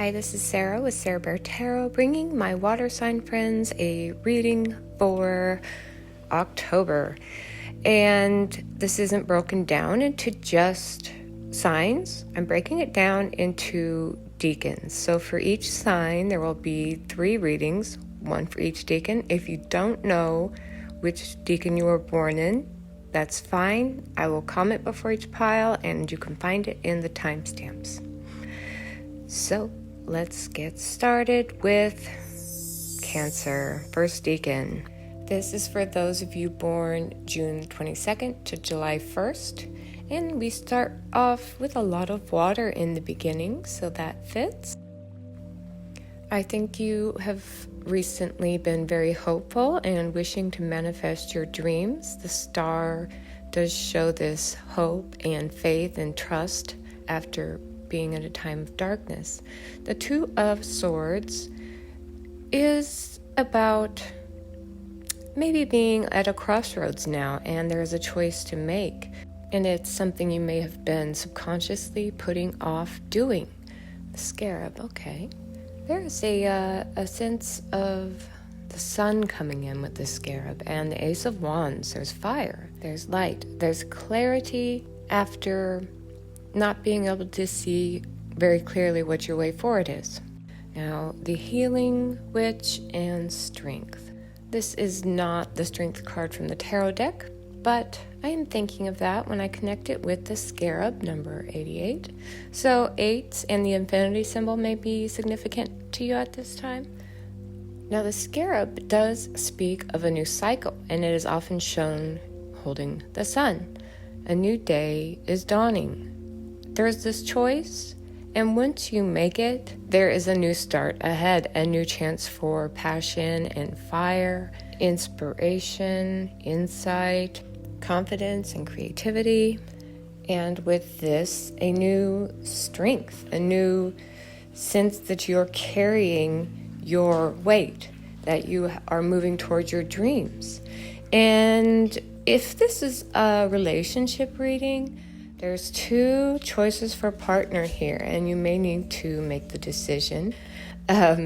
Hi, this is Sarah with Sarah Bear Tarot, bringing my water sign friends a reading for October. And this isn't broken down into just signs. I'm breaking it down into decans. So for each sign, there will be 3 readings, one for each decan. If you don't know which decan you were born in, that's fine. I will comment before each pile, and you can find it in the timestamps. So let's get started with Cancer, first decan. This is for those of you born June 22nd to July 1st. And we start off with a lot of water in the beginning, so that fits. I think you have recently been very hopeful and wishing to manifest your dreams. The star does show this hope and faith and trust after being in a time of darkness. The 2 of Swords is about maybe being at a crossroads now, and there's a choice to make, and it's something you may have been subconsciously putting off doing. The Scarab, okay. There's a sense of the sun coming in with the Scarab, and the Ace of Wands. There's fire, there's light, there's clarity after not being able to see very clearly what your way forward is. Now, the Healing Witch and Strength. This is not the Strength card from the tarot deck, but I am thinking of that when I connect it with the Scarab, number 88. So 8 and the infinity symbol may be significant to you at this time. Now, the Scarab does speak of a new cycle, and it is often shown holding the sun. A new day is dawning. There's this choice, and once you make it, there is a new start ahead, a new chance for passion and fire, inspiration, insight, confidence, and creativity. And with this, a new strength, a new sense that you're carrying your weight, that you are moving towards your dreams. And if this is a relationship reading, there's 2 choices for partner here, and you may need to make the decision. I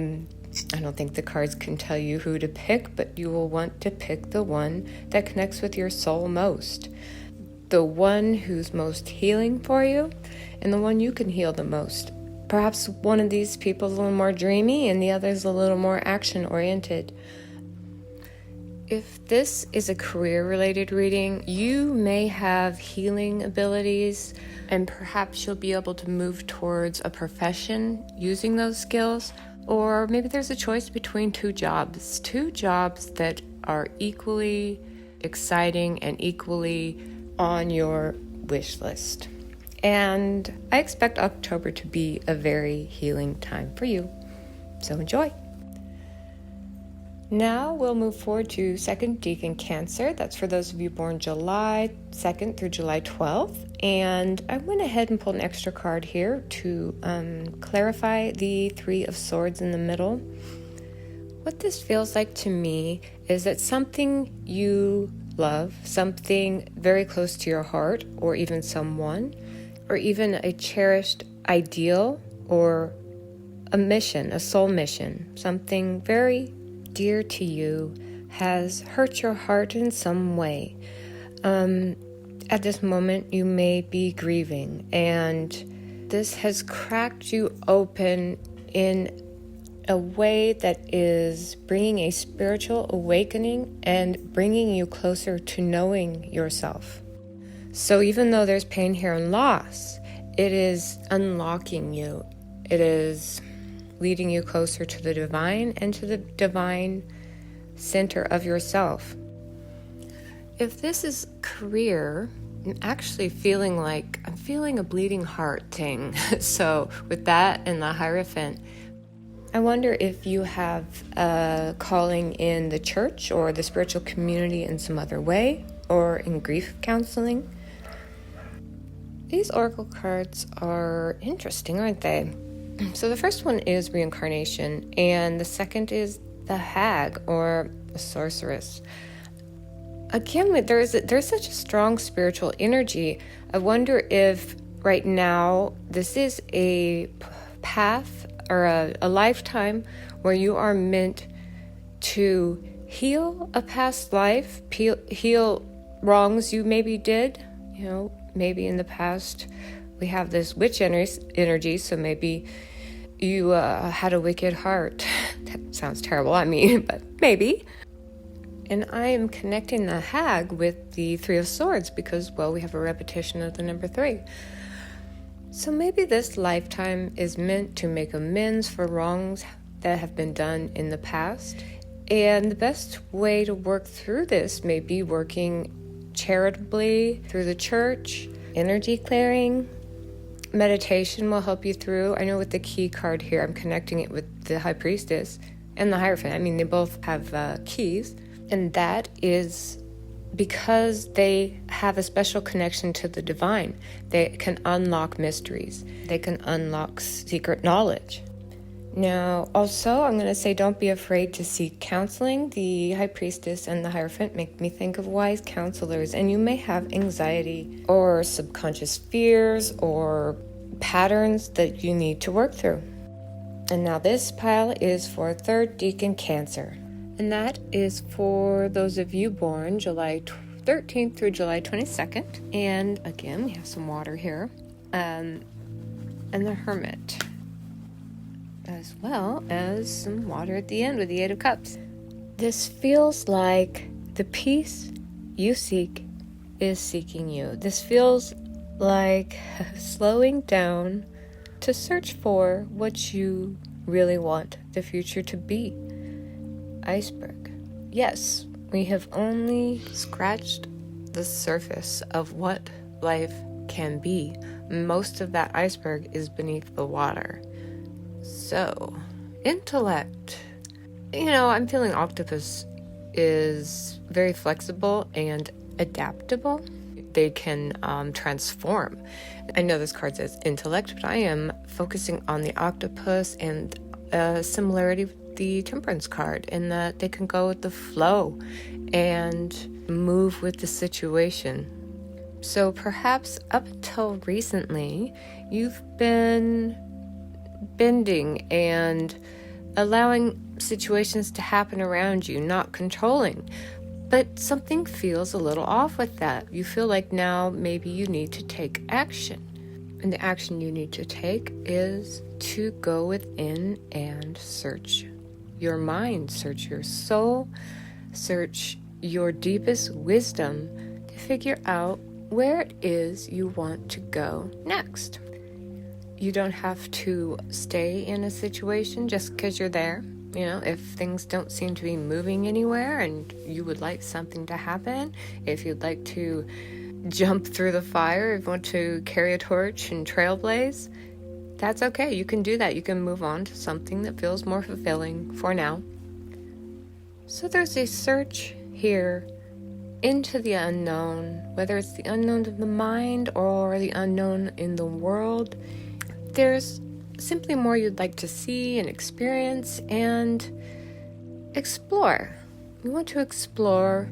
don't think the cards can tell you who to pick, but you will want to pick the one that connects with your soul most. The one who's most healing for you, and the one you can heal the most. Perhaps one of these people is a little more dreamy, and the other is a little more action-oriented. If this is a career-related reading, you may have healing abilities, and perhaps you'll be able to move towards a profession using those skills. Or maybe there's a choice between 2 jobs that are equally exciting and equally on your wish list. And I expect October to be a very healing time for you. So enjoy. Now we'll move forward to second Decan Cancer. That's for those of you born July 2nd through July 12th. And I went ahead and pulled an extra card here to clarify the 3 of Swords in the middle. What this feels like to me is that something you love, something very close to your heart, or even someone, or even a cherished ideal or a mission, a soul mission, something very dear to you has hurt your heart in some way. At this moment, you may be grieving, and this has cracked you open in a way that is bringing a spiritual awakening and bringing you closer to knowing yourself. So even though there's pain here and loss, it is unlocking you. It is leading you closer to the divine and to the divine center of yourself. If this is career, I'm actually feeling a bleeding heart thing. So with that and the Hierophant, I wonder if you have a calling in the church or the spiritual community in some other way, or in grief counseling. These oracle cards are interesting, aren't they? So the first one is reincarnation, and the second is the hag or the sorceress. Again, there's such a strong spiritual energy. I wonder if right now this is a path or a lifetime where you are meant to heal a past life, heal wrongs you maybe did. Maybe in the past we have this witch energy, so maybe you had a wicked heart. That sounds terrible, but maybe. And I am connecting the hag with the Three of Swords because, we have a repetition of the number 3. So maybe this lifetime is meant to make amends for wrongs that have been done in the past. And the best way to work through this may be working charitably through the church, energy clearing. Meditation will help you through. I know with the key card here, I'm connecting it with the High Priestess and the Hierophant. They both have keys. And that is because they have a special connection to the divine. They can unlock mysteries. They can unlock secret knowledge. Now, also, I'm going to say don't be afraid to seek counseling. The High Priestess and the Hierophant make me think of wise counselors, and you may have anxiety or subconscious fears or patterns that you need to work through. And now this pile is for 3rd Decan Cancer, and that is for those of you born July 13th through July 22nd. And again, we have some water here, and the Hermit, as well as some water at the end with the 8 of Cups. This feels like the peace you seek is seeking you. This feels like slowing down to search for what you really want the future to be. Iceberg. Yes, we have only scratched the surface of what life can be. Most of that iceberg is beneath the water. So, intellect. I'm feeling octopus is very flexible and adaptable. They can transform. I know this card says intellect, but I am focusing on the octopus and similarity with the temperance card in that they can go with the flow and move with the situation. So perhaps up until recently, you've been bending and allowing situations to happen around you, not controlling. But something feels a little off with that. You feel like now maybe you need to take action. And the action you need to take is to go within and search your mind, search your soul, search your deepest wisdom to figure out where it is you want to go next. You don't have to stay in a situation just because you're there. If things don't seem to be moving anywhere and you would like something to happen, if you'd like to jump through the fire, if you want to carry a torch and trailblaze, that's okay. You can do that. You can move on to something that feels more fulfilling for now. So there's a search here into the unknown, whether it's the unknown of the mind or the unknown in the world. There's simply more you'd like to see and experience and explore. You want to explore,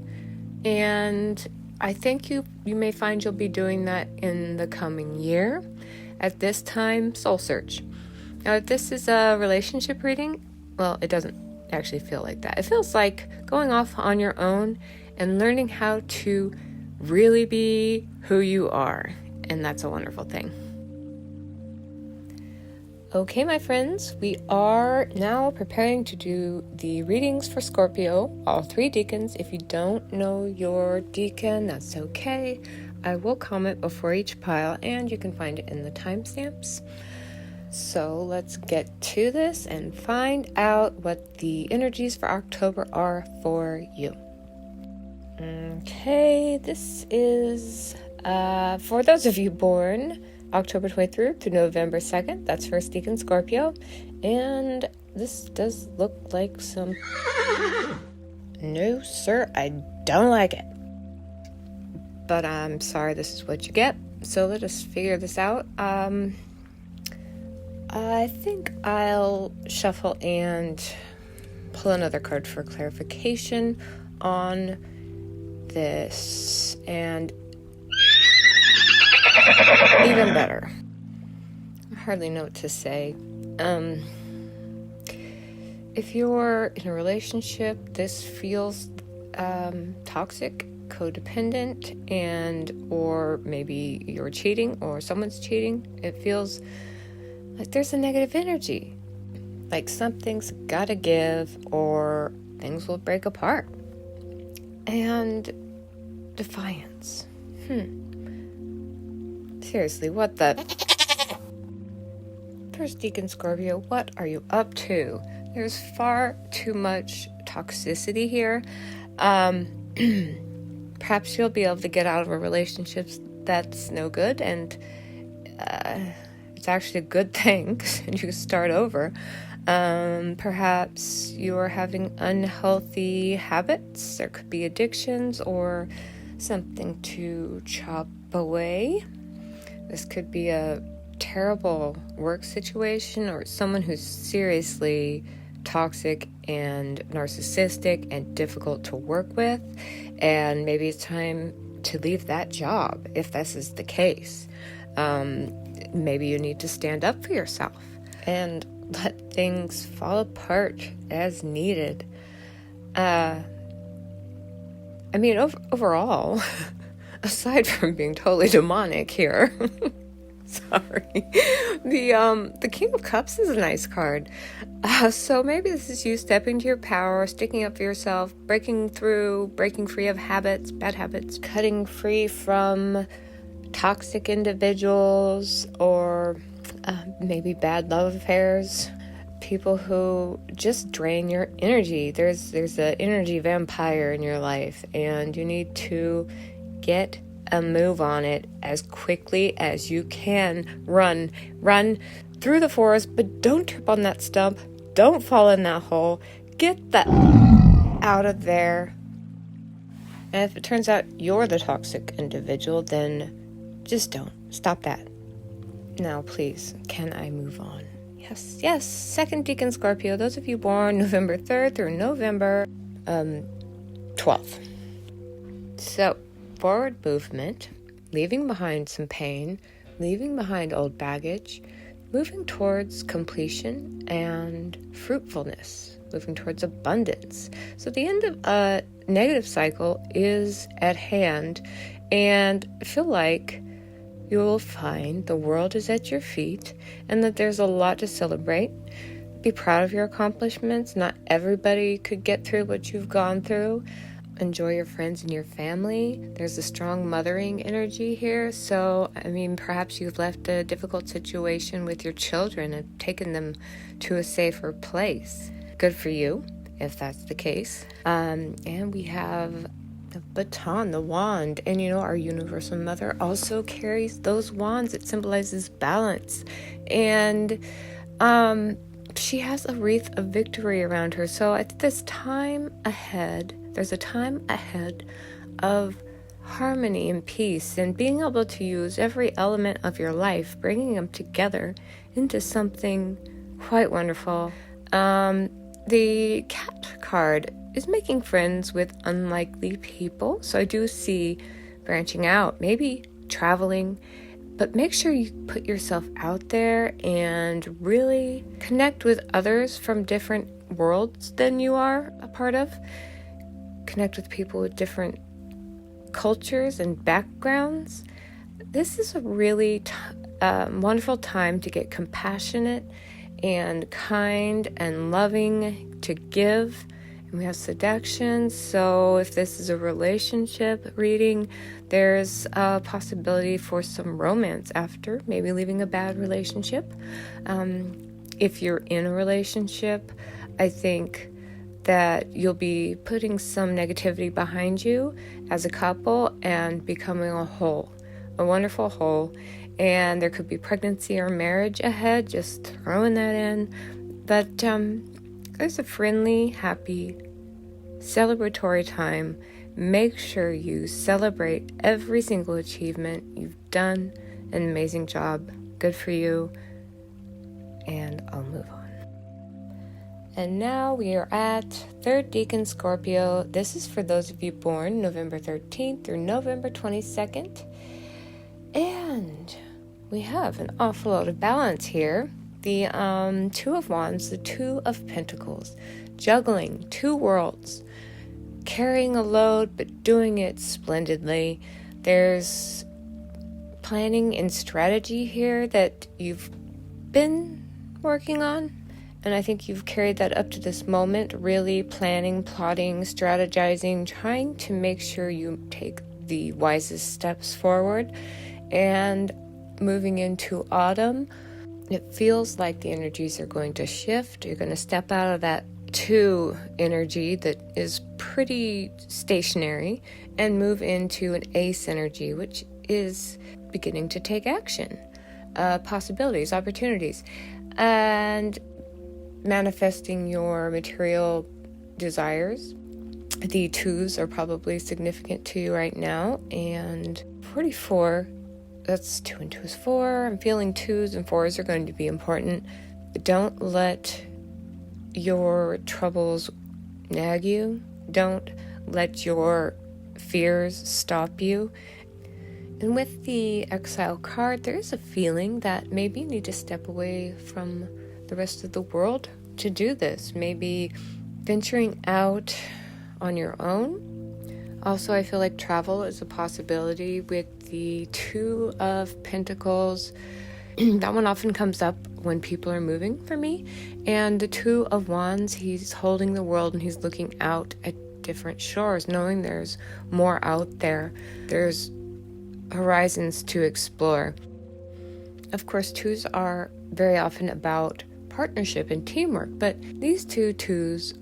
and I think you may find you'll be doing that in the coming year. At this time, soul search. Now, if this is a relationship reading, it doesn't actually feel like that. It feels like going off on your own and learning how to really be who you are, and that's a wonderful thing. Okay, my friends, we are now preparing to do the readings for Scorpio, all 3 decans. If you don't know your decan, that's okay. I will comment before each pile, and you can find it in the timestamps. So let's get to this and find out what the energies for October are for you. Okay, this is for those of you born October 23rd to November 2nd. That's for Decan Scorpio. And this does look like some... No, sir, I don't like it. But I'm sorry, this is what you get. So let us figure this out. I think I'll shuffle and pull another card for clarification on this. And even better. I hardly know what to say. If you're in a relationship, this feels toxic, codependent, and or maybe you're cheating or someone's cheating. It feels like there's a negative energy, like something's gotta give or things will break apart. And defiance. Seriously, what the? First Decan Scorpio, what are you up to? There's far too much toxicity here. Perhaps you'll be able to get out of a relationship that's no good, and it's actually a good thing because you can start over. Perhaps you are having unhealthy habits. There could be addictions or something to chop away. This could be a terrible work situation or someone who's seriously toxic and narcissistic and difficult to work with, and maybe it's time to leave that job if this is the case. Maybe you need to stand up for yourself and let things fall apart as needed. Overall, aside from being totally demonic here, sorry, the King of Cups is a nice card. So maybe this is you stepping to your power, sticking up for yourself, breaking free of habits, bad habits, cutting free from toxic individuals or maybe bad love affairs, people who just drain your energy. There's an energy vampire in your life, and you need to get a move on it as quickly as you can. Run through the forest, but don't trip on that stump. Don't fall in that hole. Get that out of there. And if it turns out you're the toxic individual, then just don't. Stop that. Now, please, can I move on? Yes. Second Decan Scorpio, those of you born November 3rd through November 12th. So, forward movement, leaving behind some pain, leaving behind old baggage, moving towards completion and fruitfulness, moving towards abundance. So the end of a negative cycle is at hand, and I feel like you will find the world is at your feet and that there's a lot to celebrate. Be proud of your accomplishments. Not everybody could get through what you've gone through. Enjoy your friends and your family. There's a strong mothering energy here. So, perhaps you've left a difficult situation with your children and taken them to a safer place. Good for you, if that's the case. And we have the baton, the wand, and our universal mother also carries those wands. It symbolizes balance, and she has a wreath of victory around her. So at this time ahead, there's a time ahead of harmony and peace and being able to use every element of your life, bringing them together into something quite wonderful. The cat card is making friends with unlikely people. So I do see branching out, maybe traveling, but make sure you put yourself out there and really connect with others from different worlds than you are a part of. Connect with people with different cultures and backgrounds. This is a really wonderful time to get compassionate and kind and loving, to give. And we have seduction. So if this is a relationship reading, there's a possibility for some romance after maybe leaving a bad relationship. If you're in a relationship, I think that you'll be putting some negativity behind you as a couple and becoming a whole, a wonderful whole. And there could be pregnancy or marriage ahead, just throwing that in. But there's a friendly, happy, celebratory time. Make sure you celebrate every single achievement. You've done an amazing job. Good for you. And I'll move on. And now we are at 3rd Decan Scorpio. This is for those of you born November 13th through November 22nd. And we have an awful lot of balance here. the Two of Wands, the Two of Pentacles, juggling two worlds, carrying a load but doing it splendidly. There's planning and strategy here that you've been working on, and I think you've carried that up to this moment, really planning, plotting, strategizing, trying to make sure you take the wisest steps forward. And moving into autumn, it feels like the energies are going to shift. You're going to step out of that two energy that is pretty stationary and move into an ace energy, which is beginning to take action, possibilities, opportunities, and manifesting your material desires. The twos are probably significant to you right now, and 44, that's 2 and 2 is 4. I'm feeling 2s and 4s are going to be important. Don't let your troubles nag you. Don't let your fears stop you. And with the Exile card, there is a feeling that maybe you need to step away from the rest of the world to do this. Maybe venturing out on your own. Also, I feel like travel is a possibility with the Two of Pentacles. That one often comes up when people are moving for me. And the Two of Wands, he's holding the world and he's looking out at different shores, knowing there's more out there. There's horizons to explore. Of course, twos are very often about partnership and teamwork, but these two twos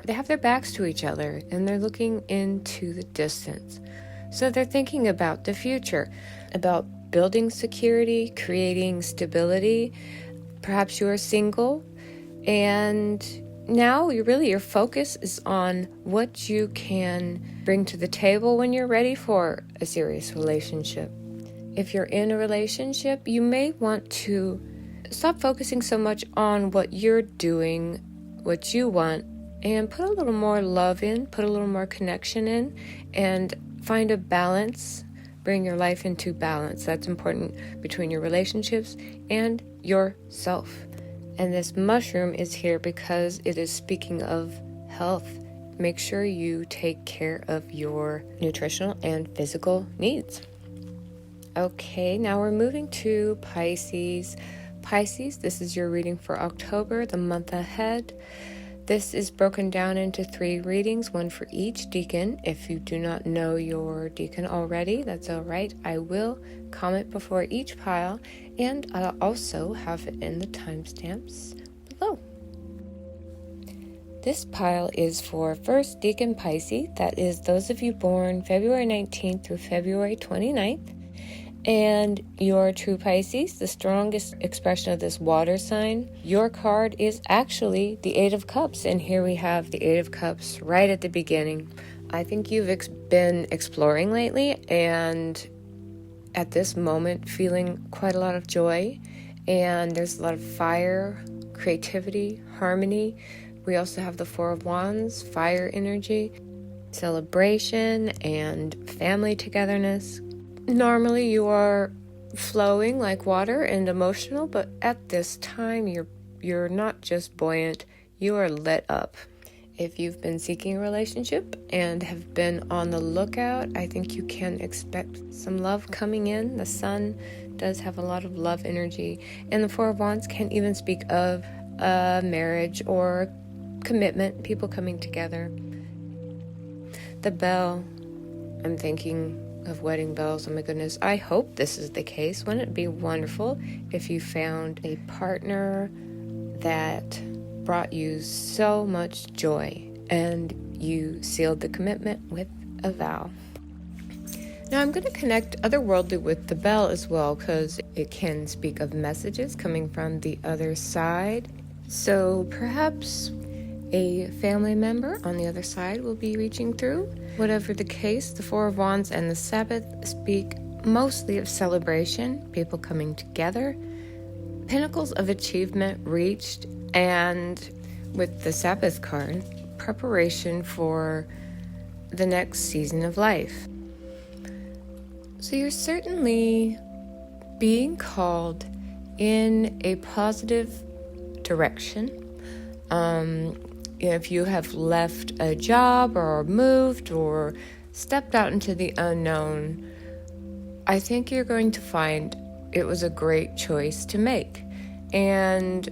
they have their backs to each other and they're looking into the distance. So they're thinking about the future, about building security, creating stability. Perhaps you are single, and now your focus is on what you can bring to the table when you're ready for a serious relationship. If you're in a relationship, you may want to stop focusing so much on what you're doing, what you want, and put a little more love in, put a little more connection in, and find a balance. Bring your life into balance. That's important between your relationships and yourself. And this mushroom is here because it is speaking of health. Make sure you take care of your nutritional and physical needs. Okay, now we're moving to Pisces. Pisces, this is your reading for October, the month ahead. This is broken down into 3 readings, one for each decan. If you do not know your decan already, that's all right. I will comment before each pile, and I'll also have it in the timestamps below. This pile is for first Decan Pisces. That is those of you born February 19th through February 29th. And your true Pisces, the strongest expression of this water sign, your card is actually the Eight of Cups. And here we have the Eight of Cups right at the beginning. I think you've been exploring lately and at this moment feeling quite a lot of joy. And there's a lot of fire, creativity, harmony. We also have the Four of Wands, fire energy, celebration, and family togetherness. Normally you are flowing like water and emotional, but at this time you're not just buoyant, you are lit up. If you've been seeking a relationship and have been on the lookout, I think you can expect some love coming in. The sun does have a lot of love energy, and the Four of Wands can even speak of a marriage or commitment, people coming together. The bell, I'm thinking of wedding bells. Oh my goodness, I hope this is the case. Wouldn't it be wonderful if you found a partner that brought you so much joy and you sealed the commitment with a vow? Now I'm going to connect otherworldly with the bell as well, because it can speak of messages coming from the other side. So perhaps a family member on the other side will be reaching through. Whatever the case, the Four of Wands and the Sabbath speak mostly of celebration, people coming together, pinnacles of achievement reached, and with the Sabbath card, preparation for the next season of life. So you're certainly being called in a positive direction. If you have left a job or moved or stepped out into the unknown, I think you're going to find it was a great choice to make. And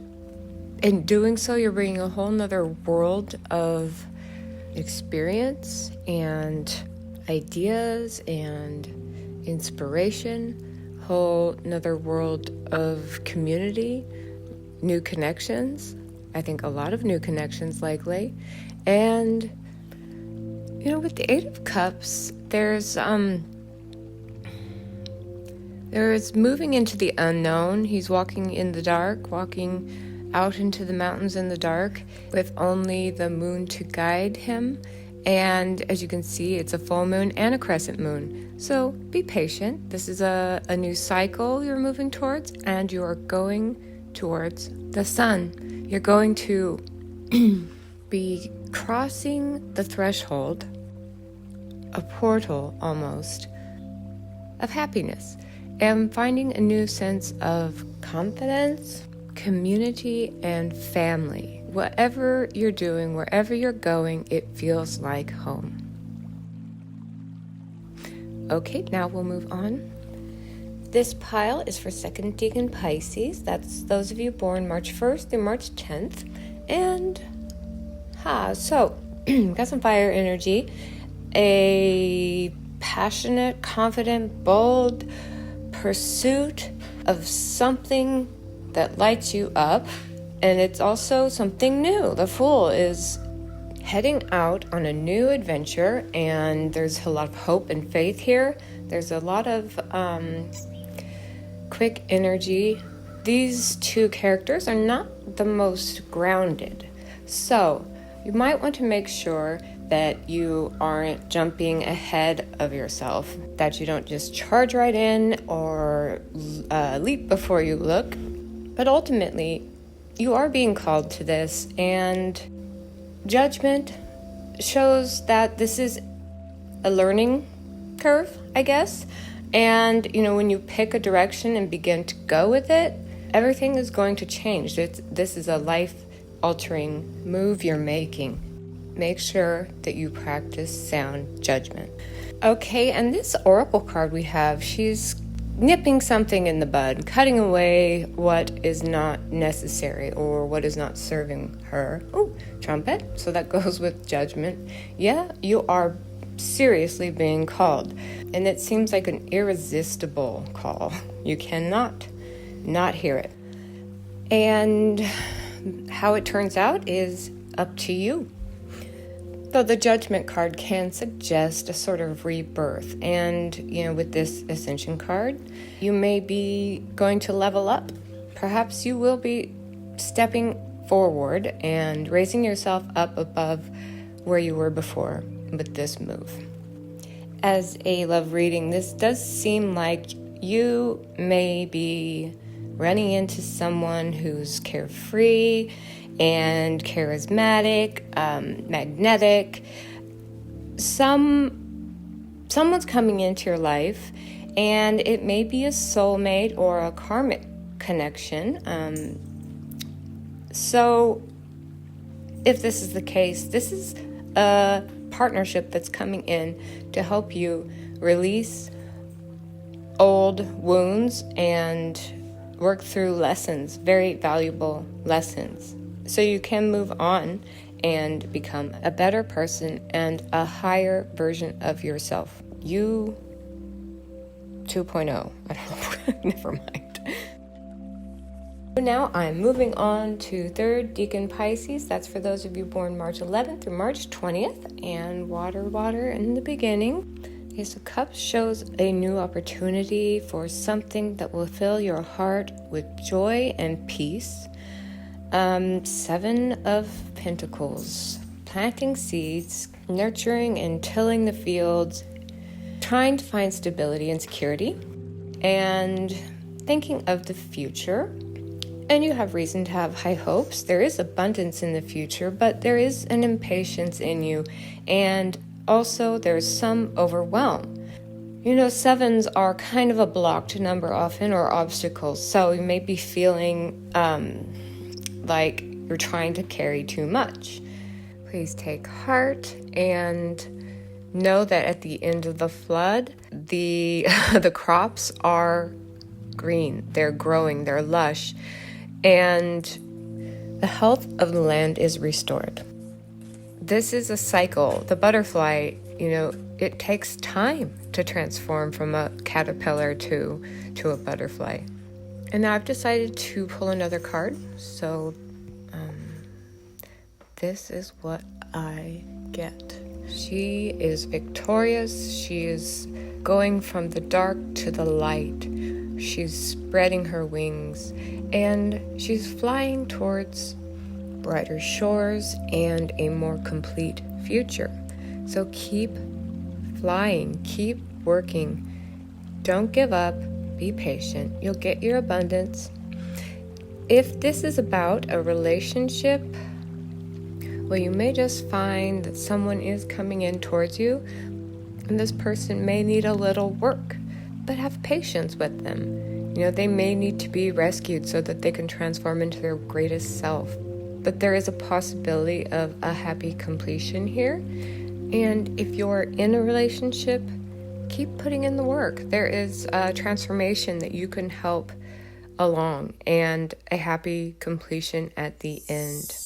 in doing so, you're bringing a whole nother world of experience and ideas and inspiration, whole nother world of community, new connections. I think a lot of new connections likely. And, with the Eight of Cups, there's moving into the unknown. He's walking in the dark, walking out into the mountains in the dark with only the moon to guide him. And as you can see, it's a full moon and a crescent moon. So be patient. This is a new cycle you're moving towards, and you are going towards the sun. You're going to be crossing the threshold, a portal almost, of happiness, and finding a new sense of confidence, community, and family. Whatever you're doing, wherever you're going, it feels like home. Okay, now we'll move on. This pile is for second Decan Pisces. That's those of you born March 1st through March 10th. And, so, got some fire energy. A passionate, confident, bold pursuit of something that lights you up. And it's also something new. The Fool is heading out on a new adventure, and there's a lot of hope and faith here. There's a lot of quick energy. These two characters are not the most grounded. So you might want to make sure that you aren't jumping ahead of yourself, that you don't just charge right in or leap before you look. But ultimately, you are being called to this, and judgment shows that this is a learning curve, I guess. And, when you pick a direction and begin to go with it, everything is going to change. This is a life-altering move you're making. Make sure that you practice sound judgment. Okay, and this oracle card we have, she's nipping something in the bud, cutting away what is not necessary or what is not serving her. Oh, trumpet. So that goes with judgment. Yeah, you are seriously being called. And it seems like an irresistible call. You cannot not hear it. And how it turns out is up to you. Though the Judgment card can suggest a sort of rebirth. And, with this Ascension card, you may be going to level up. Perhaps you will be stepping forward and raising yourself up above where you were before with this move. As a love reading, this does seem like you may be running into someone who's carefree and charismatic, magnetic. Someone's coming into your life, and it may be a soulmate or a karmic connection. So if this is the case, this is a partnership that's coming in to help you release old wounds and work through lessons, very valuable lessons. So you can move on and become a better person and a higher version of yourself. You 2.0. I don't know. Never mind. Now I'm moving on to third Decan Pisces. That's for those of you born March 11th through March 20th. And water in the beginning. Ace of Cups shows a new opportunity for something that will fill your heart with joy and peace. Seven of Pentacles, planting seeds, nurturing and tilling the fields, trying to find stability and security, and thinking of the future. And you have reason to have high hopes. There is abundance in the future, but there is an impatience in you, and also there's some overwhelm. You know, sevens are kind of a blocked number often, or obstacles. So you may be feeling like you're trying to carry too much. Please take heart and know that at the end of the flood, the crops are green, they're growing, they're lush, and the health of the land is restored. This is a cycle. The butterfly, you know, it takes time to transform from a caterpillar to a butterfly. And now I've decided to pull another card. So this is what I get. She is victorious. She is going from the dark to the light. She's spreading her wings, and she's flying towards brighter shores and a more complete future. So keep flying, keep working. Don't give up. Be patient. You'll get your abundance. If this is about a relationship, well, you may just find that someone is coming in towards you, and this person may need a little work, but have patience with them. You know, they may need to be rescued so that they can transform into their greatest self. But there is a possibility of a happy completion here. And if you're in a relationship, keep putting in the work. There is a transformation that you can help along, and a happy completion at the end.